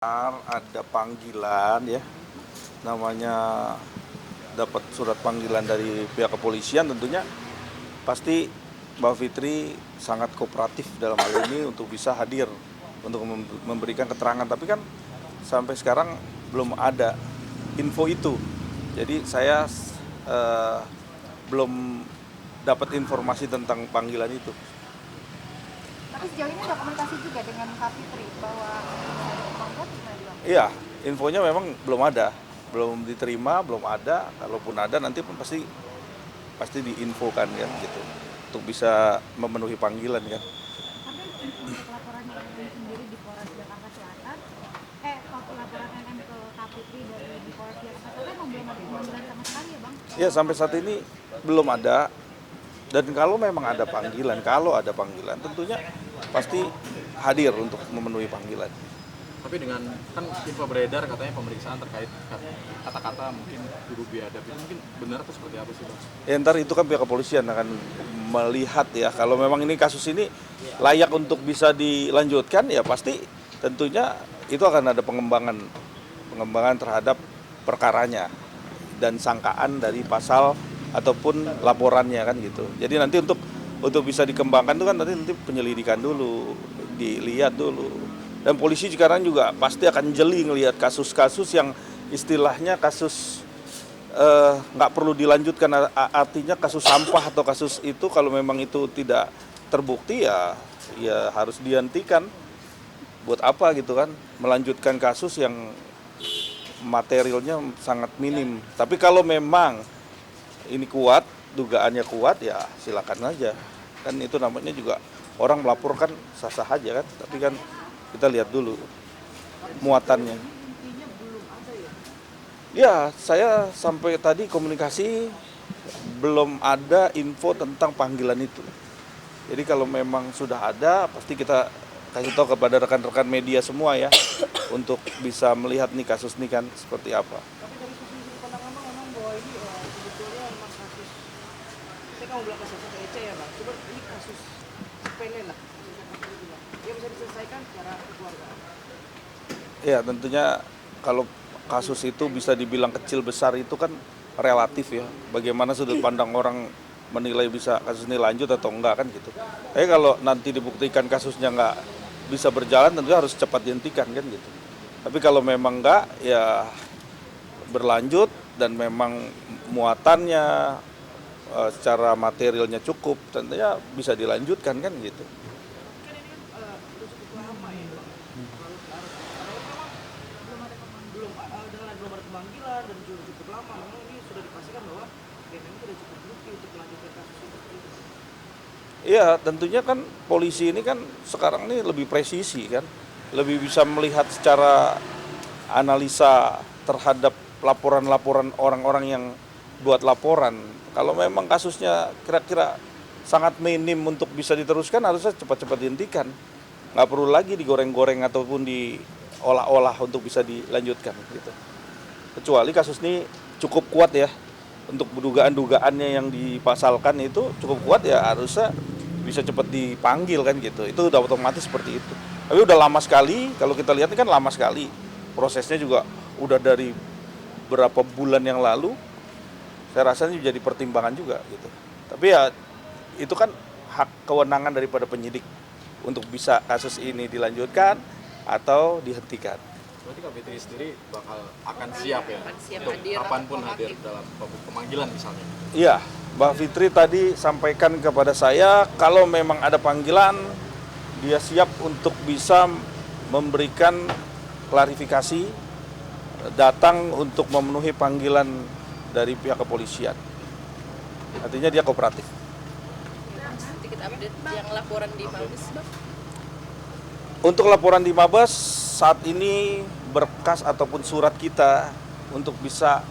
Ada panggilan ya, namanya dapat surat panggilan dari pihak kepolisian, tentunya pasti Mbak Fitri sangat kooperatif dalam hal ini untuk bisa hadir untuk memberikan keterangan, tapi kan sampai sekarang belum ada info itu. Jadi saya belum dapat informasi tentang panggilan itu. Tapi sejauh ini ada komunikasi juga dengan Kak Fitri bahwa ada kemampuan gimana Bang? Iya, infonya memang belum diterima, belum ada. Kalaupun ada nanti pun pasti diinfokan kan gitu, untuk bisa memenuhi panggilan kan. Tapi untuk laporan NM sendiri di Polres Jakarta Selatan, laporan NM ke Kak Fitri dari di Polres Jakarta Selatan memang belum ada pemanggilan sama sekali ya Bang? Ya sampai saat ini belum ada. Dan kalau memang ada panggilan, tentunya pasti hadir untuk memenuhi panggilan. Tapi dengan kan info beredar katanya pemeriksaan terkait kata-kata mungkin guru biadab itu mungkin benar atau seperti apa sih Bang? Ya, ntar itu kan pihak kepolisian akan melihat ya, kalau memang ini kasus ini layak untuk bisa dilanjutkan ya pasti tentunya itu akan ada pengembangan terhadap perkaranya dan sangkaan dari pasal ataupun laporannya kan gitu. Jadi nanti untuk bisa dikembangkan itu kan nanti penyelidikan dulu, dilihat dulu. Dan polisi sekarang juga pasti akan jeli ngelihat kasus-kasus yang istilahnya kasus nggak perlu dilanjutkan, artinya kasus sampah atau kasus itu kalau memang itu tidak terbukti ya harus dihentikan. Buat apa gitu kan melanjutkan kasus yang materialnya sangat minim. Tapi kalau memang ini kuat, dugaannya kuat ya silakan aja. Kan itu namanya juga orang melaporkan sah-sah aja kan, tapi kan kita lihat dulu muatannya. Ya, saya sampai tadi komunikasi belum ada info tentang panggilan itu. Jadi kalau memang sudah ada, pasti kita kasih tahu kepada rekan-rekan media semua ya, untuk bisa melihat nih kasus ini kan seperti apa. Tapi dari sisi pandang Abang memang bahwa ini sebetulnya memang kasus, saya kan mau bilang kasus receh ya Bang, cuma ini kasus sepele lah, yang bisa diselesaikan secara keluarga. Ya tentunya kalau kasus itu bisa dibilang kecil besar itu kan relatif ya. Bagaimana sudut pandang orang menilai bisa kasus ini lanjut atau enggak kan gitu. Tapi kalau nanti dibuktikan kasusnya enggak bisa berjalan tentunya harus cepat dihentikan kan gitu. Tapi kalau memang enggak ya berlanjut dan memang muatannya secara materialnya cukup, tentunya bisa dilanjutkan kan gitu. Kan ini kan sudah cukup lama ya, belum ada pemanggilan dan juga cukup lama, memang ini sudah dipastikan bahwa BNN sudah cukup bukti untuk melanjutkan kasus ini. Iya, tentunya kan polisi ini kan sekarang ini lebih presisi kan, lebih bisa melihat secara analisa terhadap laporan-laporan orang-orang yang buat laporan. Kalau memang kasusnya kira-kira sangat minim untuk bisa diteruskan, harusnya cepat-cepat dihentikan. Nggak perlu lagi digoreng-goreng ataupun diolah-olah untuk bisa dilanjutkan gitu. Kecuali kasus ini cukup kuat ya, untuk dugaan-dugaannya yang dipasalkan itu cukup kuat ya harusnya bisa cepat dipanggil kan gitu. Itu udah otomatis seperti itu. Tapi udah lama sekali, kalau kita lihat ini kan lama sekali. Prosesnya juga udah dari berapa bulan yang lalu. Saya rasa ini jadi pertimbangan juga gitu. Tapi ya itu kan hak kewenangan daripada penyidik untuk bisa kasus ini dilanjutkan atau dihentikan. Berarti Kak Fitri sendiri akan siap ya untuk hadir kapanpun hadir dalam pemanggilan misalnya. Iya, Mbak Fitri tadi sampaikan kepada saya kalau memang ada panggilan dia siap untuk bisa memberikan klarifikasi, datang untuk memenuhi panggilan dari pihak kepolisian. Artinya dia kooperatif. Sedikit update yang laporan di Mabes Bang. Untuk laporan di Mabes saat ini berkas ataupun surat kita untuk bisa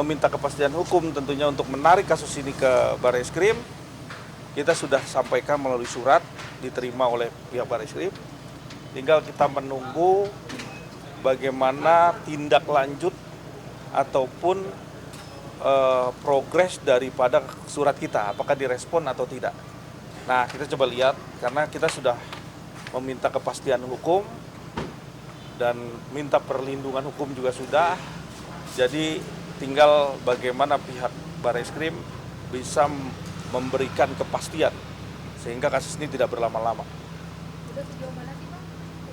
meminta kepastian hukum tentunya untuk menarik kasus ini ke Barreskrim, kita sudah sampaikan melalui surat diterima oleh pihak Barreskrim. Tinggal kita menunggu bagaimana tindak lanjut ataupun progres daripada surat kita, apakah direspon atau tidak. Nah, kita coba lihat karena kita sudah meminta kepastian hukum dan minta perlindungan hukum juga sudah. Jadi tinggal bagaimana pihak Barreskrim bisa memberikan kepastian sehingga kasus ini tidak berlama-lama. Udah sejauh mana sih Bang?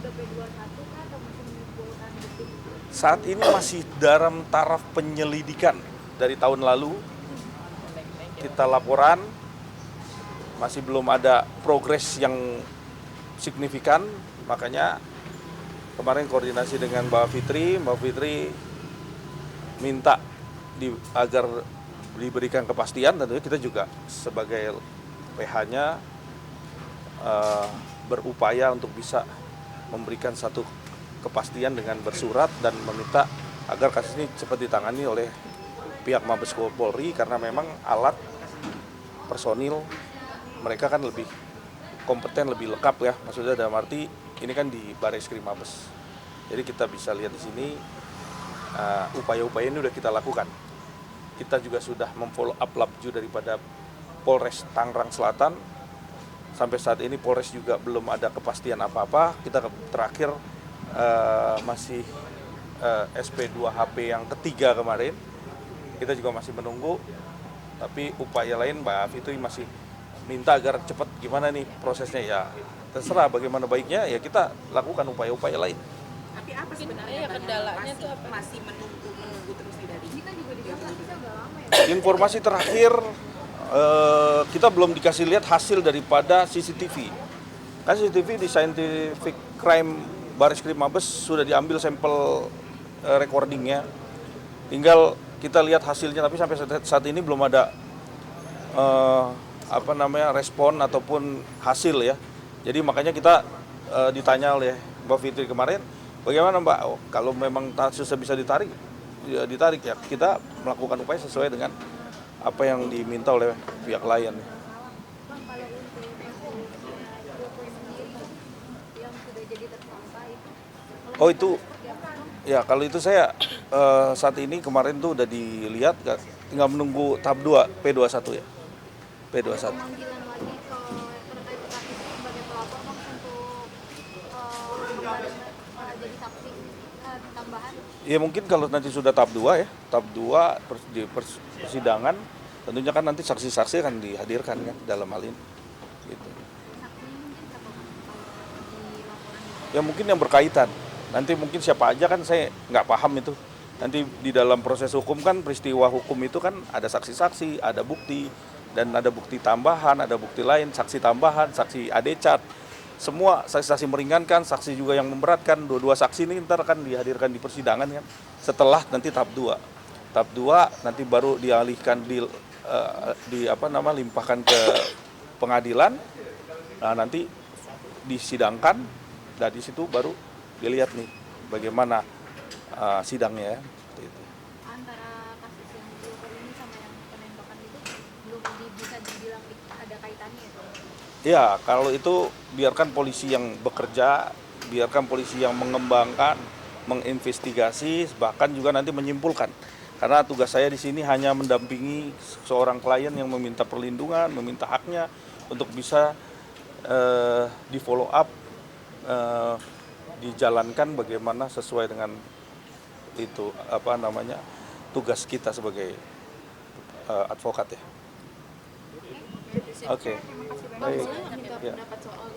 Udah P21 kah atau masih mengumpulkan bukti? Saat ini masih dalam taraf penyelidikan. Dari tahun lalu kita laporan, masih belum ada progres yang signifikan, makanya kemarin koordinasi dengan Mbak Fitri minta agar diberikan kepastian. Tentunya kita juga sebagai PH-nya berupaya untuk bisa memberikan satu kepastian dengan bersurat dan meminta agar kasus ini cepat ditangani oleh pihak Mabes Polri, karena memang alat personil mereka kan lebih kompeten, lebih lengkap ya. Maksudnya dalam arti ini kan di Barreskrim Mabes. Jadi kita bisa lihat di sini upaya-upaya ini sudah kita lakukan. Kita juga sudah memfollow up labju daripada Polres Tangerang Selatan. Sampai saat ini Polres juga belum ada kepastian apa-apa. Kita terakhir masih SP2HP yang ketiga kemarin. Kita juga masih menunggu. Tapi upaya lain Mbak Fitri masih minta agar cepat gimana nih prosesnya, ya terserah bagaimana baiknya, ya kita lakukan upaya-upaya lain. Tapi apa sebenarnya ya kendalanya tuh apa? masih menunggu terus nih dari Kita juga di prosesnya udah lama ya. Informasi terakhir kita belum dikasih lihat hasil daripada CCTV. Kan CCTV di Scientific Crime Barreskrim Mabes sudah diambil sampel recordingnya. Tinggal kita lihat hasilnya, tapi sampai saat ini belum ada respon ataupun hasil ya. Jadi makanya kita ditanya oleh Mbak Fitri kemarin, bagaimana Mbak, kalau memang kasusnya bisa ditarik ya kita melakukan upaya sesuai dengan apa yang diminta oleh pihak klien. Bang, kalau untuk kasus Joko sendiri yang sudah jadi tersangka itu, Oh itu, ya kalau itu saya saat ini kemarin tuh udah dilihat, tinggal menunggu tahap 2 P21 ya. P21. pemanggilan lagi ke terkait kasus sebagai pelapor Bang untuk kembali jadi saksi tambahan. Ya mungkin kalau nanti sudah tahap 2 ya, tahap 2 di persidangan, tentunya kan nanti saksi-saksi akan dihadirkan kan dalam hal ini. Gitu. Saksinya mungkin siapa Bang kalau di laporan itu? Ya mungkin yang berkaitan, nanti mungkin siapa aja kan saya nggak paham itu. Nanti di dalam proses hukum kan, peristiwa hukum itu kan ada saksi-saksi, ada bukti, dan ada bukti tambahan, ada bukti lain, saksi tambahan, saksi adecat. Semua saksi-saksi meringankan, saksi juga yang memberatkan, dua-dua saksi ini ntar akan dihadirkan di persidangan kan. Setelah nanti tahap 2. Tahap 2 nanti baru dialihkan limpahkan ke pengadilan. Nah, nanti disidangkan, dan di situ baru dilihat nih bagaimana sidangnya ya. Seperti itu. Antara kasus yang Joko ini sama yang penembakan itu belum bisa dibilang ada kaitannya ya? Ya, kalau itu biarkan polisi yang bekerja, biarkan polisi yang mengembangkan, menginvestigasi, bahkan juga nanti menyimpulkan. Karena tugas saya di sini hanya mendampingi seorang klien yang meminta perlindungan, meminta haknya untuk bisa di follow up, dijalankan bagaimana sesuai dengan itu tugas kita sebagai advokat ya. Oke. Baik. Ya.